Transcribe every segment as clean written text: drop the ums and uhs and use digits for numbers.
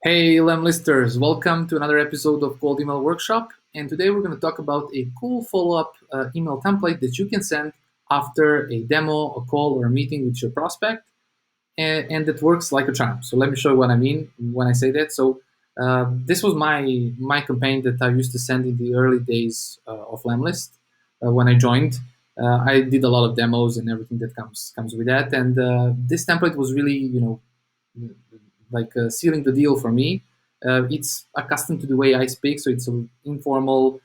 Hey lemlisters, welcome to another episode of Cold Email Workshop. And today we're going to talk about a cool follow-up email template that you can send after a demo, a call, or a meeting with your prospect, and that works like a charm. So let me show you what I mean when I say that. So this was my campaign that I used to send in the early days of Lemlist when I joined. I did a lot of demos and everything that comes with that, and this template was really sealing the deal for me. It's accustomed to the way I speak, so it's informal,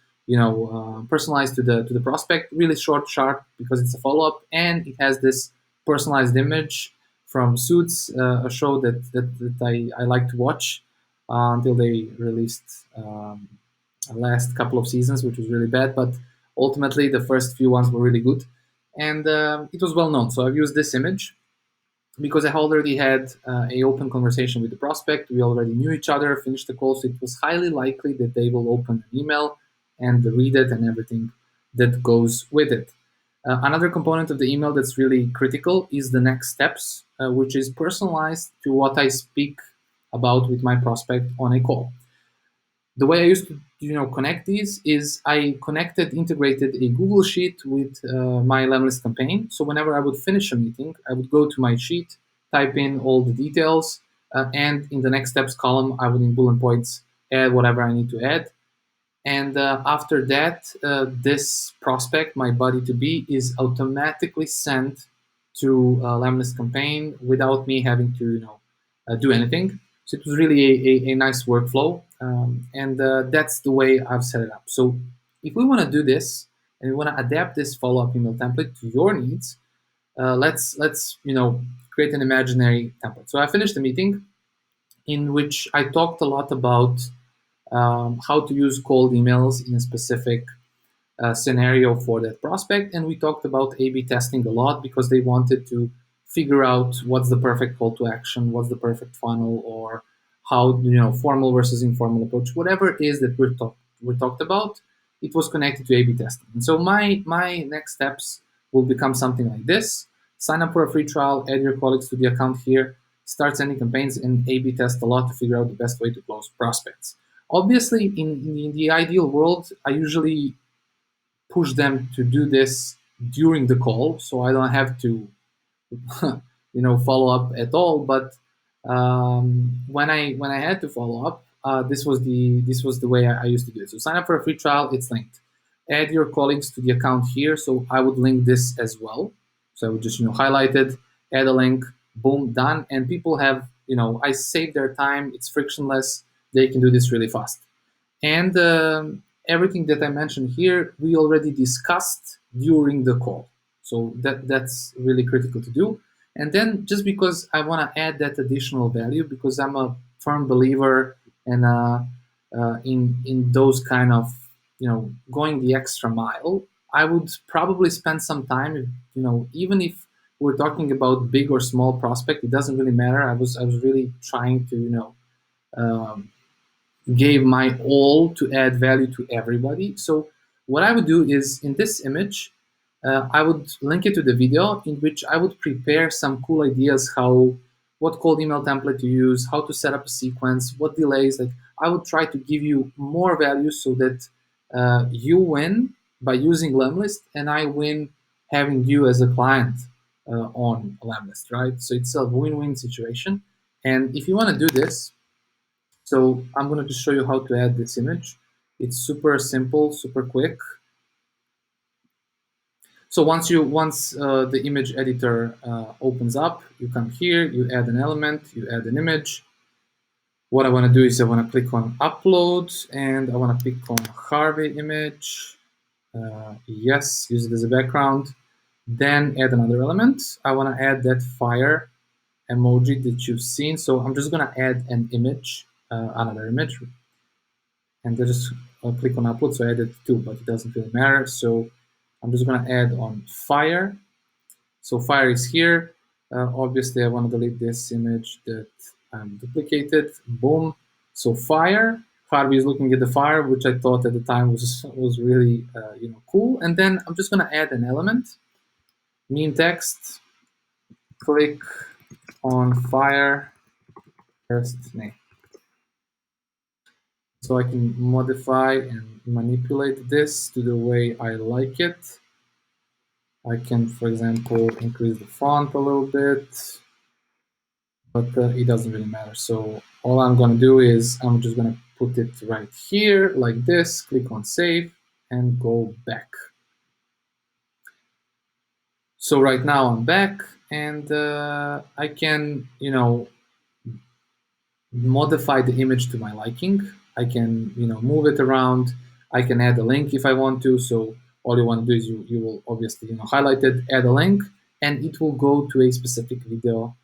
personalized to the prospect. Really short, sharp because it's a follow up, and it has this personalized image from Suits, a show that I like to watch until they released last couple of seasons, which was really bad, but ultimately the first few ones were really good, and it was well known. So I've used this image because I already had a open conversation with the prospect. We already knew each other, finished the call, so it was highly likely that they will open an email and read it and everything that goes with it. Another component of the email that's really critical is the next steps, which is personalized to what I speak about with my prospect on a call. The way I used to connect these is I integrated a Google sheet with my lemlist campaign. So whenever I would finish a meeting, I would go to my sheet, type in all the details, and in the next steps column, I would in bullet points add whatever I need to add. And after that, this prospect, my buddy to be, is automatically sent to lemlist campaign without me having to do anything. So it was really a nice workflow, and that's the way I've set it up. So if we want to do this and we want to adapt this follow-up email template to your needs, let's create an imaginary template. So I finished the meeting in which I talked a lot about how to use cold emails in a specific scenario for that prospect. And we talked about A/B testing a lot because they wanted to figure out what's the perfect call to action, what's the perfect funnel, or how formal versus informal approach, whatever it is that we talked about. It was connected to A/B testing. And so my next steps will become something like this: sign up for a free trial, add your colleagues to the account here, start sending campaigns, and A/B test a lot to figure out the best way to close prospects. Obviously, in the ideal world, I usually push them to do this during the call, so I don't have to, follow up at all. But when I had to follow up, this was the way I used to do it. So sign up for a free trial. It's linked. Add your colleagues to the account here. So I would link this as well. So I would just highlight it, add a link, boom, done. And people have I save their time. It's frictionless. They can do this really fast. And everything that I mentioned here, we already discussed during the call. So that's really critical to do. And then just because I want to add that additional value, because I'm a firm believer and in those kind of going the extra mile, I would probably spend some time, even if we're talking about big or small prospect, it doesn't really matter. I was really trying to um, gave my all to add value to everybody. So what I would do is in this image, I would link it to the video in which I would prepare some cool ideas what cold email template to use, how to set up a sequence, what delays. Like I would try to give you more value so that you win by using Lemlist and I win having you as a client on Lemlist, right? So it's a win-win situation. And if you want to do this, so I'm going to just show you how to add this image. It's super simple, super quick. So once the image editor opens up, you come here, you add an element, you add an image. What I want to do is I want to click on upload and I want to pick on Harvey image. Yes, use it as a background. Then add another element. I want to add that fire emoji that you've seen. So I'm just going to add an image, another image, and then just click on upload. So I added two, but it doesn't really matter. So I'm just going to add on fire. So fire is here. Obviously, I want to delete this image that duplicated. Boom. So fire. Harvey is looking at the fire, which I thought at the time was really cool. And then I'm just going to add an element. Meme text. Click on fire. First name. So I can modify and manipulate this to the way I like it. I can, for example, increase the font a little bit, but it doesn't really matter. So all I'm going to do is I'm just going to put it right here like this, click on save, and go back. So right now I'm back, and I can, modify the image to my liking. I can, move it around. I can add a link if I want to. So all you want to do is you will obviously, highlight it, add a link, and it will go to a specific video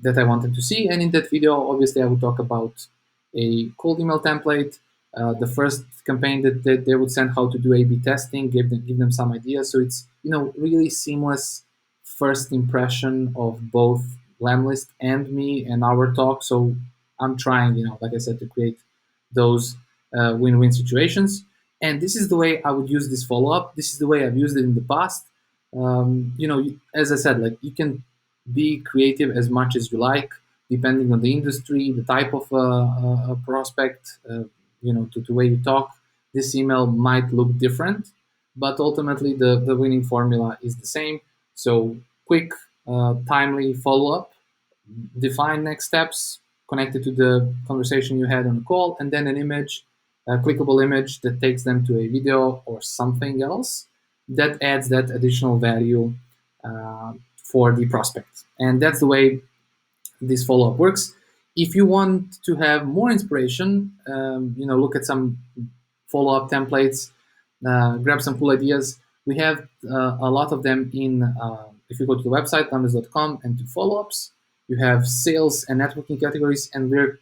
that I wanted to see. And in that video, obviously, I will talk about a cold email template, the first campaign that they would send, how to do A/B testing, give them some ideas. So it's, really seamless first impression of both lemlist and me and our talk. So I'm trying, like I said, to create those win-win situations. And this is the way I would use this follow-up. This is the way I've used it in the past. As I said, like, you can be creative as much as you like, depending on the industry, the type of prospect, to the way you talk. This email might look different, but ultimately the winning formula is the same. So quick, timely follow-up, define next steps connected to the conversation you had on the call, and then an image, a clickable image that takes them to a video or something else that adds that additional value for the prospect. And that's the way this follow-up works. If you want to have more inspiration, look at some follow-up templates, grab some cool ideas. We have a lot of them in, if you go to the website, lemlist.com, and to follow-ups, you have sales and networking categories, and we're,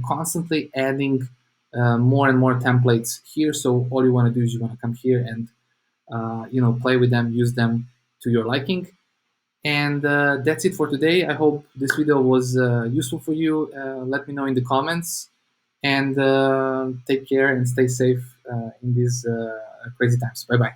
constantly adding more and more templates here. So all you want to do is you want to come here and, play with them, use them to your liking. And that's it for today. I hope this video was useful for you. Let me know in the comments, and take care and stay safe in these crazy times. Bye bye.